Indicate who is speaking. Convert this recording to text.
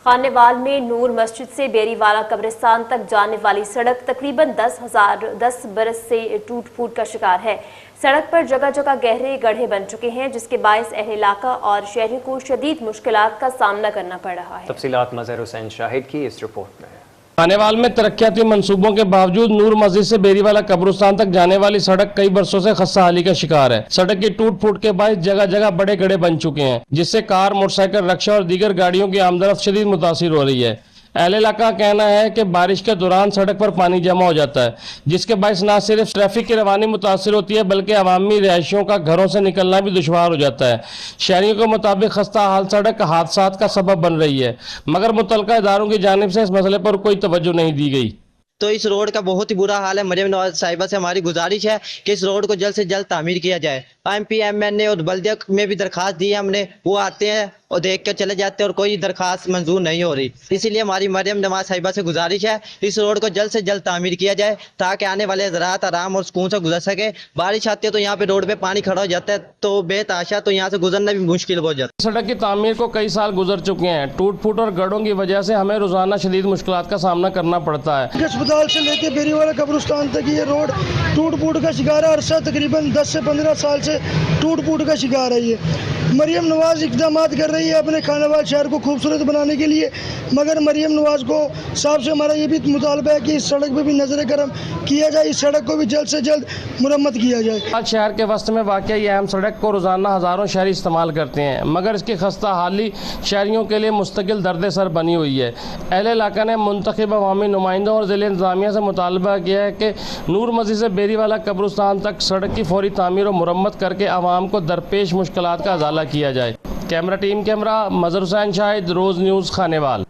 Speaker 1: खानेवाल में नूर मस्जिद से बेरीवाला कब्रिस्तान तक जाने वाली सड़क तकरीबन 10 बरस से टूट फूट का शिकार है। सड़क पर जगह जगह गहरे गड्ढे बन चुके हैं, जिसके बायस अहले इलाका और शहरियों को शदीद मुश्किलात का सामना करना पड़ रहा है।
Speaker 2: तफसीलात मज़हर हुसैन शाहिद की इस रिपोर्ट में।
Speaker 3: खानेवाल में तरक्याती मंसूबों के बावजूद नूर मस्जिद से बेरीवाला कब्रिस्तान तक जाने वाली सड़क कई बरसों से खस्ताहाली का शिकार है। सड़क की टूट फूट के बायस जगह जगह बड़े गड्ढे बन चुके हैं, जिससे कार, मोटरसाइकिल, रक्षा और दीगर गाड़ियों की आमदरफ्त शदीद मुतासिर हो रही है। अहले इलाका का कहना है कि बारिश के दौरान सड़क पर पानी जमा हो जाता है, जिसके बायस न सिर्फ ट्रैफिक की रवानी मुतासिर होती है बल्कि अवामी रिहायशियों का घरों से निकलना भी दुश्वार हो जाता है। शहरियों के मुताबिक खस्ता हाल सड़क हादसात का सबब बन रही है, मगर मुतल्लिका इदारों की जानिब से इस मसले पर कोई तवज्जो नहीं दी गई।
Speaker 4: तो इस रोड का बहुत ही बुरा हाल है। मरियम नवाज साहिबा से हमारी गुजारिश है कि इस रोड को जल्द से जल्द तामीर किया जाए। MP, MNA और बल्दिया में भी दरखास्त दी है हमने, वो आते हैं और देख कर चले जाते हैं और कोई दरखास्त मंजूर नहीं हो रही। इसीलिए हमारी मरियम नवाज साहिबा से गुजारिश है इस रोड को जल्द से जल्द तामीर किया जाए, ताकि आने वाले हज़रात आराम और सुकून से गुजर सके। बारिश आती है तो यहाँ पे रोड पे पानी खड़ा हो जाता है, तो बेतहाशा तो यहाँ से गुजरना भी मुश्किल हो जाता है।
Speaker 3: सड़क की तामीर को कई साल गुजर चुके हैं। टूट फूट और गड्ढों की वजह से हमें रोजाना शदीद मुश्किलात का सामना करना पड़ता है।
Speaker 5: अस्पताल से लेके बेरीवाला कब्रिस्तान तक ये रोड टूट फूट का शिकार है। अरसा तकरीबन 10 से 15 साल से टूट फूट का शिकार है। ये मरियम नवाज इक़दाम कर रही है अपने खानेवाल शहर को खूबसूरत बनाने के लिए, मगर मरियम नवाज को साहब से हमारा ये भी मुतालबा है कि इस सड़क पे भी नजर करम किया जाए, इस सड़क को भी जल्द से जल्द मुरम्मत किया जाए।
Speaker 3: आज शहर के वस्त में वाक़या ये अहम सड़क को रोजाना हज़ारों शहरी इस्तेमाल करते हैं, मगर इसकी खस्ता हाली शहरियों के लिए मुस्तकिल दर्द सर बनी हुई है। अहले इलाका ने मुंतखब अवामी नुमाइंदों और ज़िले इंतज़ामिया से मुतालबा किया है कि नूर मस्जिद से बेरीवाला कब्रिस्तान तक सड़क की फौरी तामीर और मुरम्मत करके आवाम को दरपेश मुश्किलात का अजाला किया जाए। Camera team camera Mazhar Hussain Shahid, Rose News, Khanewal.